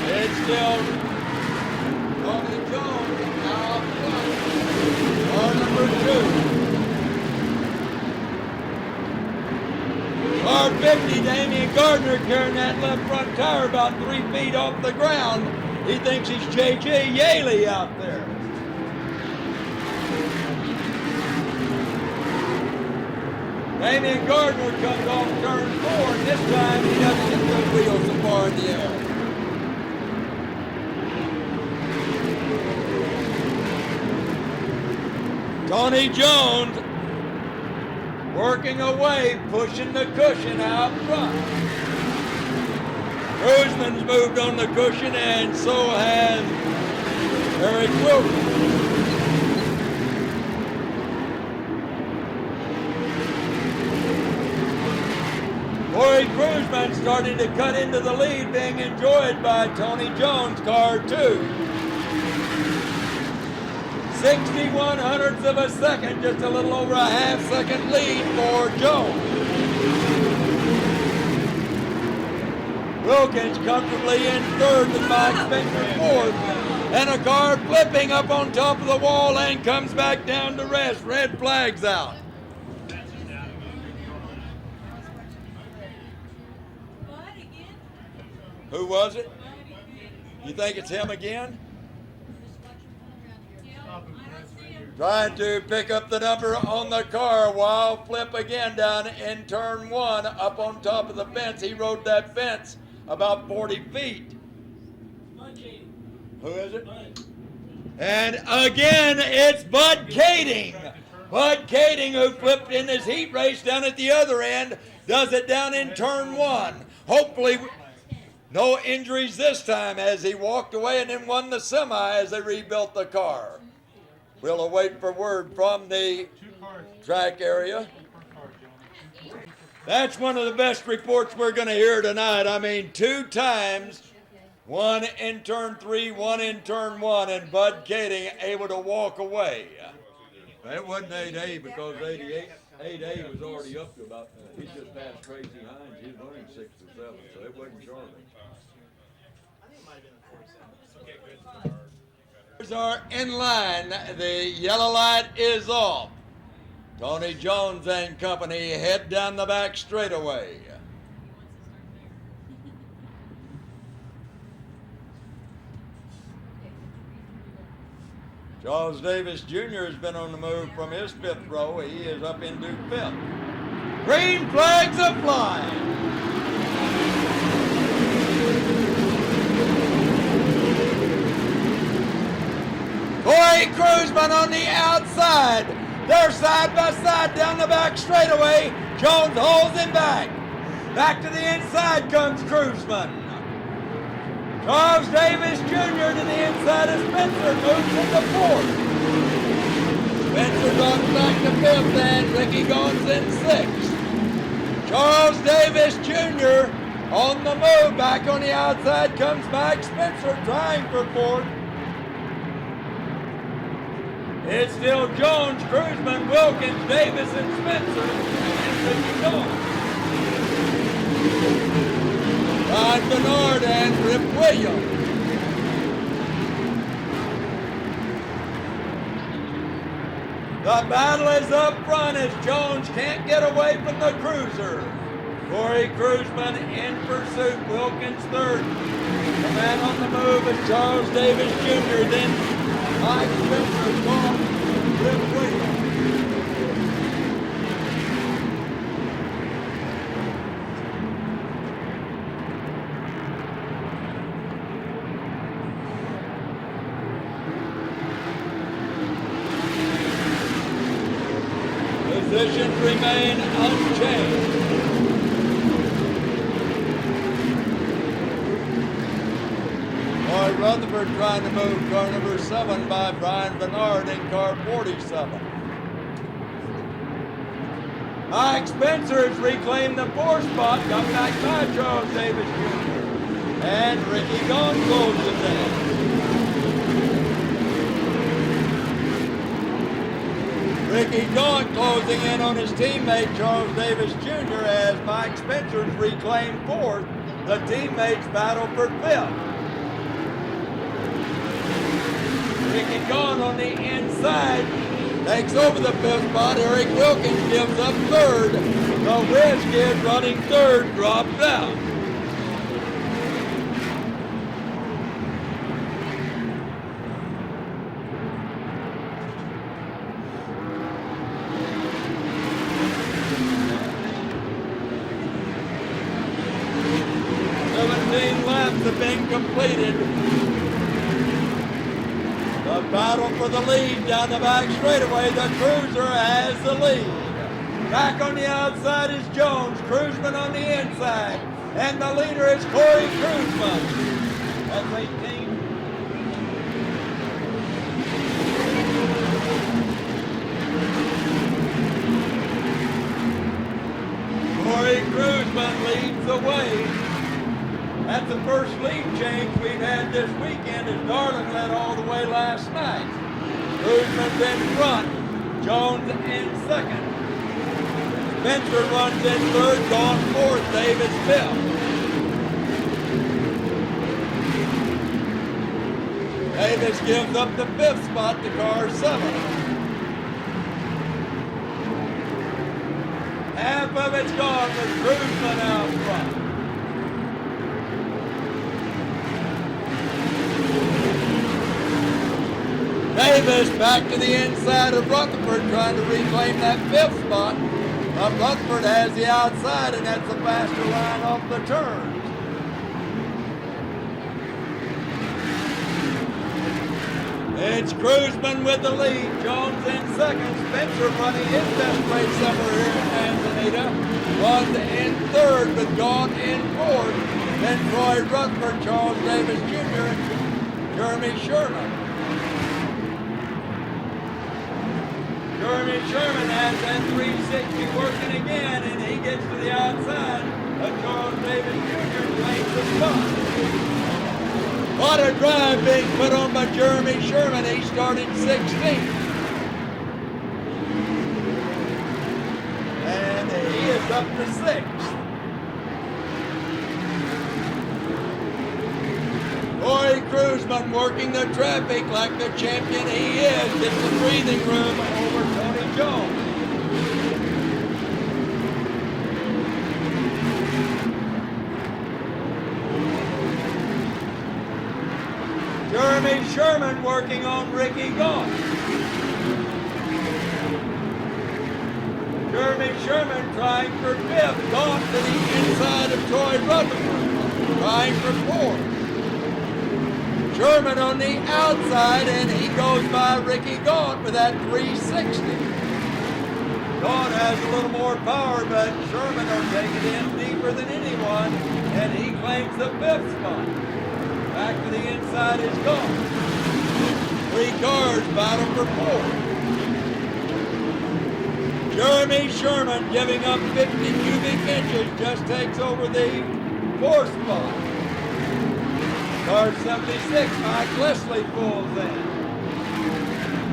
Speaker 1: It's still Tony Jones now up front. Car number 2. Car 50, Damian Gardner carrying that left front tire about 3 feet off the ground. He thinks he's J.J. Yaley out there. Damian Gardner comes off turn 4, and this time he doesn't get those wheels so far in the air. Tony Jones working away, pushing the cushion out front. Cruiseman's moved on the cushion, and so has Eric Wilkins. Corey Cruiseman starting to cut into the lead, being enjoyed by Tony Jones, car 2. 61 hundredths of a second, just a little over a half-second lead for Jones. Wilkins comfortably in 3rd with Mike Spencer 4th. And a car flipping up on top of the wall and comes back down to rest. Red flag's out. Who was it? You think it's him again? Trying to pick up the number on the car. Wild flip again down in turn 1 up on top of the fence. He rode that fence about 40 feet. Who is it? And again, it's Bud Kading. Bud Kading, who flipped in his heat race down at the other end, does it down in turn 1. Hopefully, no injuries this time as he walked away and then won the semi as they rebuilt the car. We'll await for word from the track area. That's one of the best reports we're going to hear tonight. I mean, 2 times, one in turn 3, one in turn 1, and Bud Kading able to walk away. It wasn't 8A because 8A was already up to about, he just passed Tracy Hines. He's running 6 or 7, so it wasn't Charlie. Are in line. The yellow light is off. Tony Jones and company head down the back straightaway. Charles Davis Jr. has been on the move from his 5th row. He is up into 5th. Green flags are flying. Corey Cruiseman on the outside. They're side by side down the back straightaway. Jones holds him back. Back to the inside comes Cruiseman. Charles Davis Jr. to the inside of Spencer moves into 4th. Spencer drops back to 5th and Ricky Goins in 6th. Charles Davis Jr. on the move. Back on the outside comes Mike Spencer trying for 4th. It's still Jones, Cruiseman, Wilkins, Davis, and Spencer, and Ricky Goins. Ryan Bernard and Rip Williams. The battle is up front as Jones can't get away from the cruiser. Corey Cruiseman in pursuit, Wilkins third. The man on the move is Charles Davis Jr., then Mike Spencer, Paul, Rip Williams. Positions remain unchanged. Roy Rutherford trying to move car number 7 by Brian Bernard in car 47. Mike Spencer has reclaimed the 4th spot, come back by Charles Davis Jr. And Ricky Gone closes in. Ricky Gaunt closing in on his teammate Charles Davis Jr. as Mike Spencer's reclaimed 4th. The teammates battle for 5th. Ricky Gaunt on the inside takes over the 5th spot. Eric Wilkins gives up 3rd. The Whiz Kid running 3rd drops out. Have been completed. The battle for the lead down the back straightaway. The cruiser has the lead. Back on the outside is Jones. Cruiseman on the inside. And the leader is Corey Cruiseman. That's 18. Corey Cruiseman leads the way. That's the first lead change we've had this weekend as Darling led all the way last night. Cruiseman's in front, Jones in 2nd. Spencer runs in 3rd, Gaunt 4th, Davis 5th. Davis gives up the 5th spot to car 7. Half of it's gone with Cruiseman out front. Davis back to the inside of Rutherford trying to reclaim that 5th spot. But Rutherford has the outside and that's a faster line off the turns. It's Cruiseman with the lead. Jones in 2nd. Spencer running his best race ever here in Manzanita. Runs in 3rd with Gaunt in 4th. Then Troy Rutherford, Charles Davis Jr., and Jeremy Sherman. Jeremy Sherman has that 360 working again, and he gets to the outside of Charles Davis Jr. claims the spot. What a drive being put on by Jeremy Sherman. He started 16th. And he is up to 6th. Corey Cruiseman working the traffic like the champion he is. Gets the breathing room over Tony Jones. Jeremy Sherman working on Ricky Gaunt. Jeremy Sherman trying for 5th. Gaunt to the inside of Troy Rutherford. Trying for 4th. Sherman on the outside, and he goes by Ricky Gaunt with that 360. Gaunt has a little more power, but Sherman will take it in deeper than anyone, and he claims the 5th spot. Back to the inside is Gaunt. 3 cars battle for 4th. Jeremy Sherman giving up 50 cubic inches, just takes over the 4th spot. Car 76, Mike Leslie pulls in.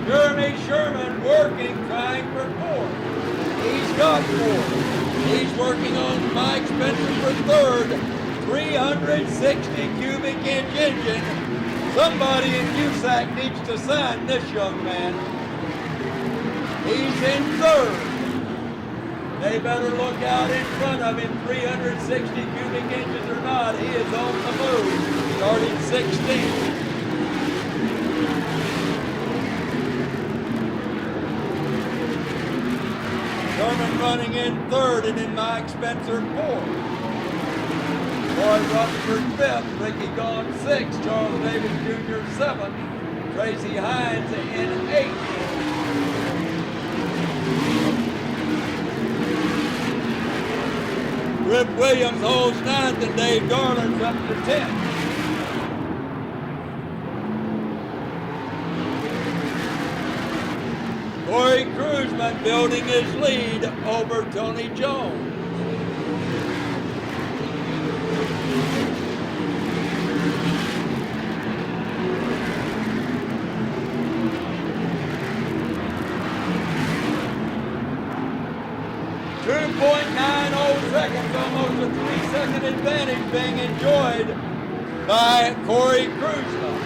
Speaker 1: Jeremy Sherman working, trying for 4th. He's got 4th. He's working on Mike Spencer for third. 360 cubic inch engine. Somebody in USAC needs to sign this young man. He's in third. They better look out in front of him, 360 cubic inches or not. He is on the move, starting 16th. Sherman running in third, and then Mike Spencer fourth. Roy Rutherford fifth, Ricky Gone sixth, Charles Davis Jr. seventh, Tracy Hines in eighth. Rip Williams holds ninth, and Dave Darland's up to 10th. Corey Cruzman building his lead over Tony Jones. Seconds, almost a 3-second advantage being enjoyed by Corey Cruzman.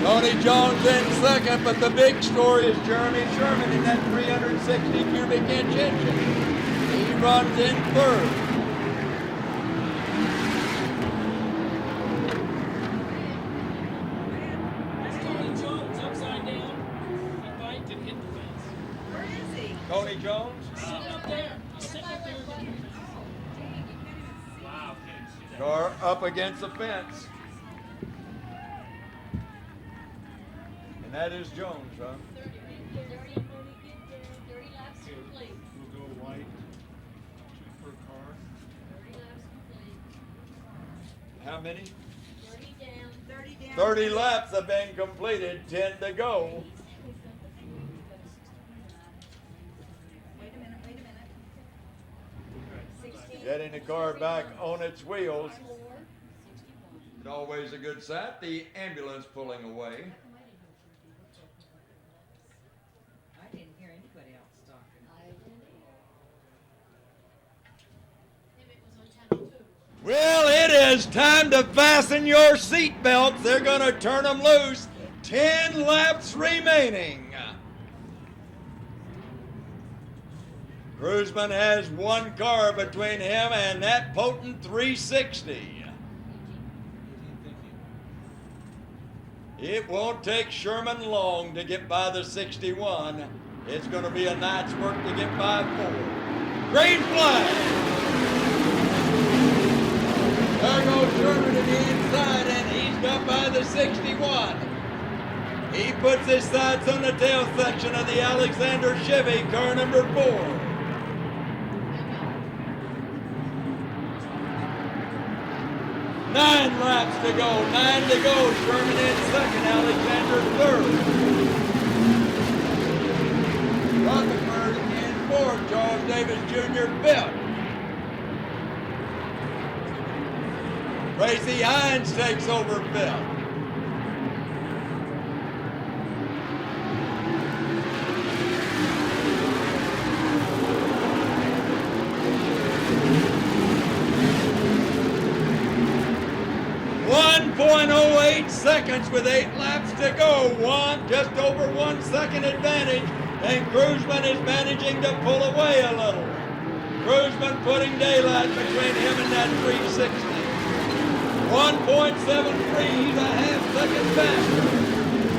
Speaker 1: Tony Jones in second, but the big story is Jeremy Sherman in that 360 cubic inch engine. He runs in third. Tony Jones? Car up against the fence. And that is Jones, huh?
Speaker 9: 30 laps complete.
Speaker 7: We'll go white, 2 per car.
Speaker 9: 30 laps complete.
Speaker 1: How many?
Speaker 9: 30 down. 30 down.
Speaker 1: 30 laps have been completed, 10 to go.
Speaker 9: Wait a minute. 16.
Speaker 1: Getting the car back on its wheels.
Speaker 9: 4, 61.
Speaker 1: It's always a good sight, the ambulance pulling away.
Speaker 10: I didn't hear anybody else talking.
Speaker 9: Maybe it was on channel 2.
Speaker 1: Well, it is time to fasten your seat belts. They're going to turn them loose. 10 laps remaining. Cruzman has one car between him and that potent 360. It won't take Sherman long to get by the 61. It's going to be a night's work to get by 4. Green flag! There goes Sherman to the inside, and he's got by the 61. He puts his sights on the tail section of the Alexander Chevy, car number 4. Nine laps to go, 9 to go. Sherman in second, Alexander third. Rutherford in fourth, Charles Davis Jr. fifth. Tracy Hines takes over fifth. .08 seconds with 8 laps to go. Just over 1 second advantage, and Cruzman is managing to pull away a little. Cruzman putting daylight between him and that 360. 1.73, he's a half second faster.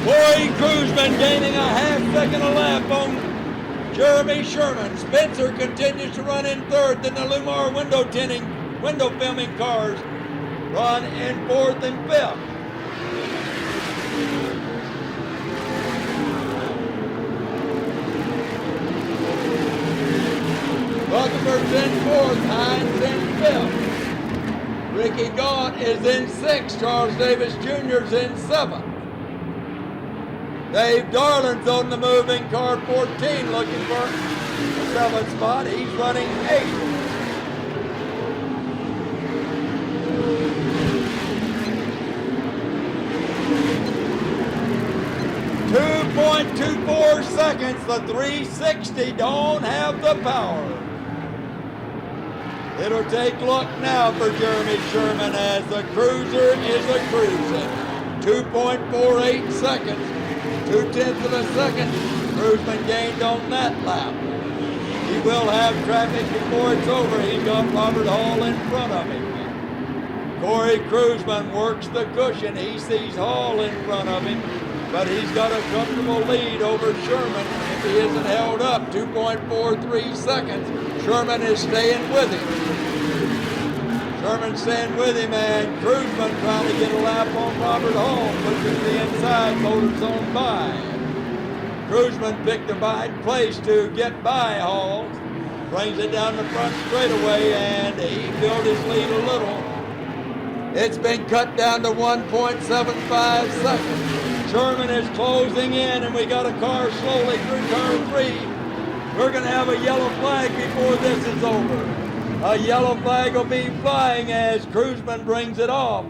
Speaker 1: Corey Cruzman gaining a half second a lap on Jeremy Sherman. Spencer continues to run in third, then the Lumar window filming cars run in fourth and fifth. Rutherford's in fourth, Hines in fifth. Ricky Gaunt is in sixth, Charles Davis Jr.'s in seventh. Dave Darland's on the move in car 14 looking for a 7th spot. He's running 8th. 2.2 2.4 seconds. The 360 don't have the power. It'll take luck now for Jeremy Sherman as the cruiser is a cruising. 2.48 seconds, 0.2 of a second. Cruzman gained on that lap. He will have traffic before it's over. He's got Robert Hall in front of him. Corey Cruzman works the cushion. He sees Hall in front of him, but he's got a comfortable lead over Sherman if he isn't held up. 2.43 seconds. Sherman is staying with him. Sherman's staying with him, and Cruzman trying to get a lap on Robert Hall, pushing the inside, motors on by. Cruzman picked a bad place to get by Hall, brings it down the front straightaway, and he built his lead a little. It's been cut down to 1.75 seconds. Sherman is closing in, and we got a car slowly through turn 3. We're going to have a yellow flag before this is over. A yellow flag will be flying as Cruzman brings it off.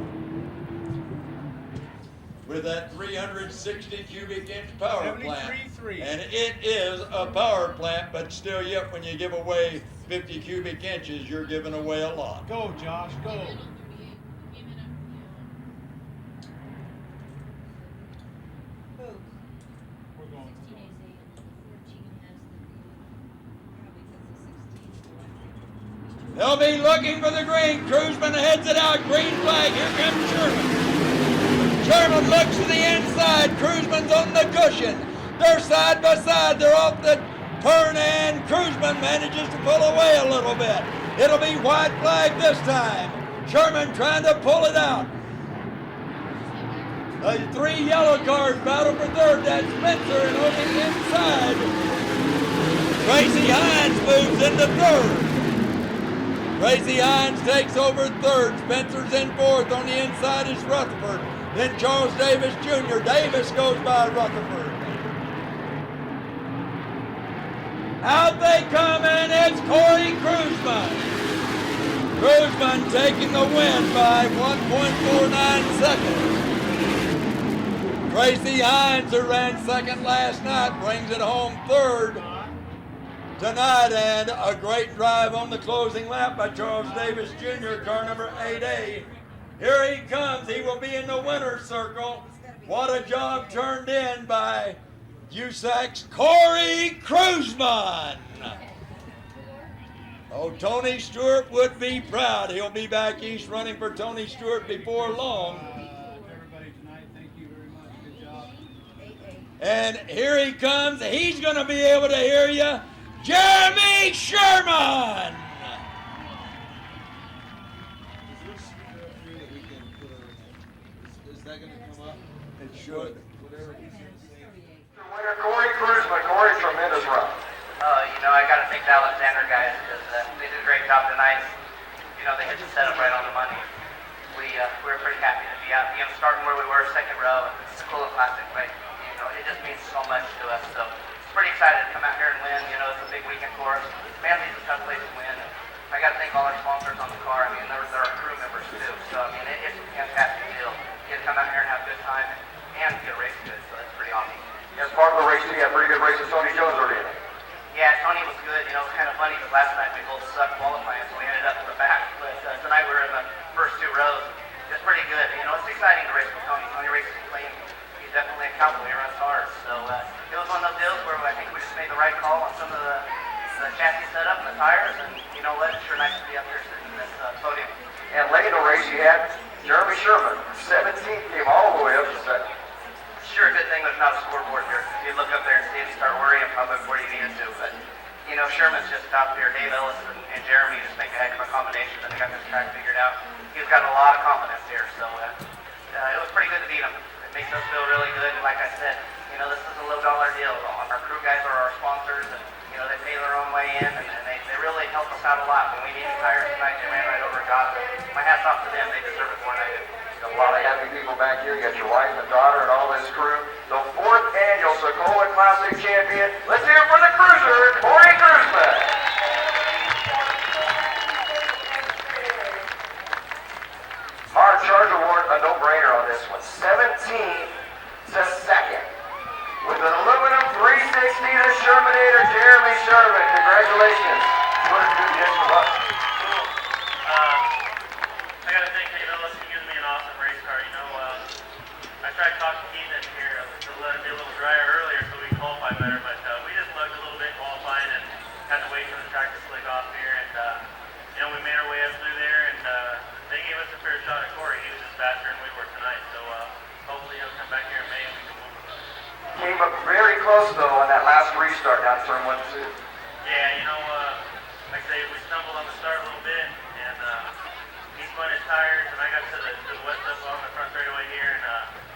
Speaker 1: With that 360 cubic inch power plant.
Speaker 7: 73.3.
Speaker 1: And it is a power plant, but still yet when you give away 50 cubic inches, you're giving away a lot.
Speaker 7: Go, Josh, go. We're going.
Speaker 1: They'll be looking for the green. Cruzman heads it out. Green flag. Here comes Sherman. Sherman looks to the inside. Cruzman's on the cushion. They're side by side. They're off the turn, and Cruzman manages to pull away a little bit. It'll be white flag this time. Sherman trying to pull it out. The 3 yellow cars battle for third. That's Spencer, and on the inside, Tracy Hines moves into third. Tracy Hines takes over third. Spencer's in fourth. On the inside is Rutherford. Then Charles Davis Jr. Davis goes by Rutherford. Out they come, and it's Corey Cruzman. Cruzman taking the win by 1.49 seconds. Tracy Hines, who ran second last night, brings it home third tonight, and a great drive on the closing lap by Charles Davis Jr., car number 8A. Here he comes. He will be in the winner's circle. What a job turned in by USAC's Corey Cruzman. Oh, Tony Stewart would be proud. He'll be back east running for Tony Stewart before long.
Speaker 7: Everybody tonight, thank you very much. Good job.
Speaker 1: And here he comes. He's going to be able to hear you. Jeremy Sherman!
Speaker 2: Is that going to come up?
Speaker 1: It should.
Speaker 2: Whatever he's going to say.
Speaker 4: Winner Corey Cruzman. Corey, tremendous run.
Speaker 5: I got to thank the Alexander guys because they did a great job tonight. They hit the setup right on the money. We were pretty happy to be out. Starting where we were, second row, and Sokola Classic, right? It just means so much to us. So pretty excited to come out here and win. It's a big weekend for us. Manzi's a tough place to win. I got to thank all our sponsors on the car. There are crew members too. So it's a fantastic deal. Get to come out here and have a good time and get a race good. So that's pretty awesome.
Speaker 4: As part of the race, you had pretty good races. Tony Jones already in it.
Speaker 5: Yeah, Tony was good. It was kind of funny because last night we both sucked qualifying, so we ended up in the back. But tonight we were in the first 2 rows. It's pretty good. It's exciting to race with Tony. Tony races clean. He's definitely a cowboy. He runs hard. So it was one of those deals where I think we just made the right call on some of the chassis setup and the tires. And you know what? It's sure nice to be up here sitting in this podium.
Speaker 4: And late in the race, you had Jeremy Sherman. 17th came all the way up to second.
Speaker 5: Sure, a good thing there's not a scoreboard here. If you look up there and see it, start worrying probably before you needed to. But, Sherman's just top here. Dave Ellis and Jeremy just make a heck of a combination, and they got this track figured out. He's got a lot of confidence here, so it was pretty good to beat him. It makes us feel really good, and like I said, this is a low-dollar deal. Our crew guys are our sponsors, and, they pay their own way in, and they really help us out a lot. When we needed tires tonight, they ran right over and got them. My hat's off to them. They deserve it more than I do.
Speaker 4: A lot of happy people back here. You got your wife and daughter and all this crew. The 4th annual Sokola Classic champion. Let's hear it for the cruiser, Corey Cruzman. Hard Charge Award, a no-brainer on this one. 17th to 2nd with an aluminum 3
Speaker 5: tried to talk to Keaton here to let it be a little drier earlier so we can qualify better, but we just lugged a little bit qualifying and had to wait for the track to slick off here. And you know, we made our way up through there, and they gave us a fair shot at Corey. He was just faster than we were tonight, so hopefully he'll come back here in May and we can move him.
Speaker 4: Came up very close though on that last restart down turn 1 2.
Speaker 5: Yeah, you know, like I say, we stumbled on the start a little bit, and he spun his tires, and I got to the wet stuff on the front straightaway here, and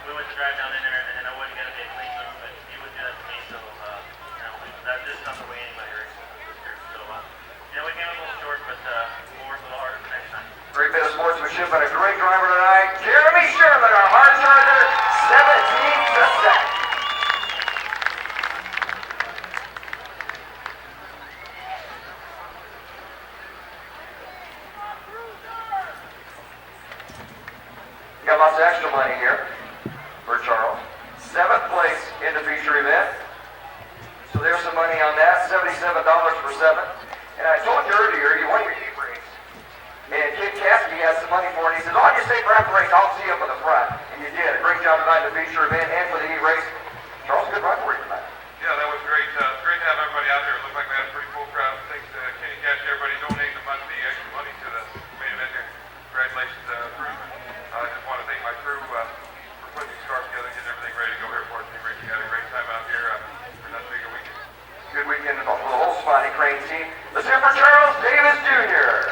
Speaker 5: we went to drive down in there, and I wasn't going to get clean move, but he would do that to me, so, you know, that's just not the way anybody races this year. So, you know, we came up a little short, but we'll work a little harder for next time.
Speaker 4: Great bit of sportsmanship and a great driver tonight. Jeremy Sherman, our hard charger, 17th to 2nd. Got lots of extra money here for Charles. 7th place in the feature event. So there's some money on that, $77 for 7th. And I told you earlier, you won your heat race. And Kid Cassidy has some money for it. He says, oh, you stay for after race, I'll see you up in the front. And you did. A great job tonight in the feature event and for the heat race. Charles, good run for you tonight.
Speaker 8: Yeah, that was great. Great to have everybody out there. It looked like we had a pretty cool crowd. Thanks to Kenny Cash, everybody donating the extra money to the main event here. Congratulations, crew. I just want to thank my crew for putting these cars together, getting everything ready to go here for us. We had a great time out here for that big a weekend.
Speaker 4: Good weekend for the whole Spotty Crane team. Let's hear for Charles Davis Jr.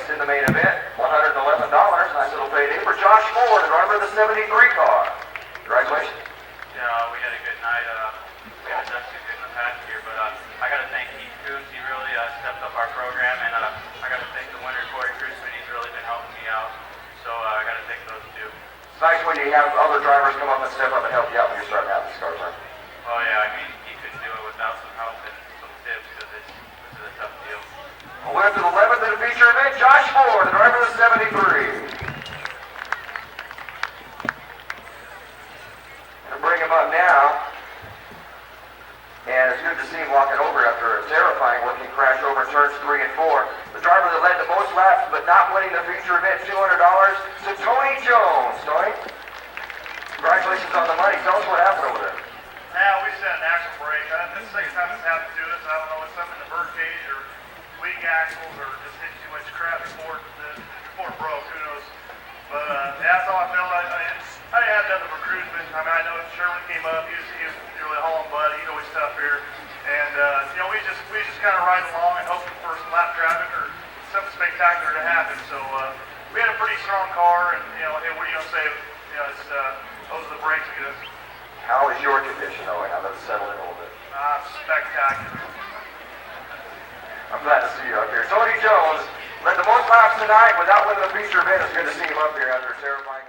Speaker 4: In the main event, $111. Nice little payday for Josh Ford, the driver of the 73 car. Congratulations.
Speaker 5: Yeah, we had a good night. We haven't done too good in the past year, but I got to thank Keith Coons. He really stepped up our program, and I got to thank the winner, Corey Cruzman. He's really been helping me out. So I got to thank those two.
Speaker 4: It's nice when you have other drivers come up and step up and help you out when you're starting out these cars, right?
Speaker 5: Oh yeah, I mean, he couldn't do it without some help and some tips because this is a tough deal.
Speaker 4: Well, we're to the 11th in the feature event, Josh Ford, the driver of the 73. Gonna bring him up now. And it's good to see him walking over after a terrifying looking crash over turns 3 and 4. The driver that led the most laps but not winning the feature event, $200 to Tony Jones. Tony, congratulations on the money. Tell us what happened over there.
Speaker 11: Yeah, we set an axle brake. This is the second time it's happened to us. I don't know if it's something in the bird cage or weak axles or just hitting too much crap before it broke. Who knows? But yeah, that's all I felt. I had nothing for Cruzman. I mean, I know Sherman came up. He was really hauling butt. He's always tough here. And you know, we just kind of ride along and hoping for some lap traffic or something spectacular to happen. So we had a pretty strong car, and you know, hey, what are you gonna say? You know, it's those are the brakes, I guess.
Speaker 4: How is your condition, though? Now let's settle in a little bit.
Speaker 11: Spectacular.
Speaker 4: I'm glad to see you up here. Tony Jones led the most laps tonight without winning the feature event. It's good to see him up here after a terrifying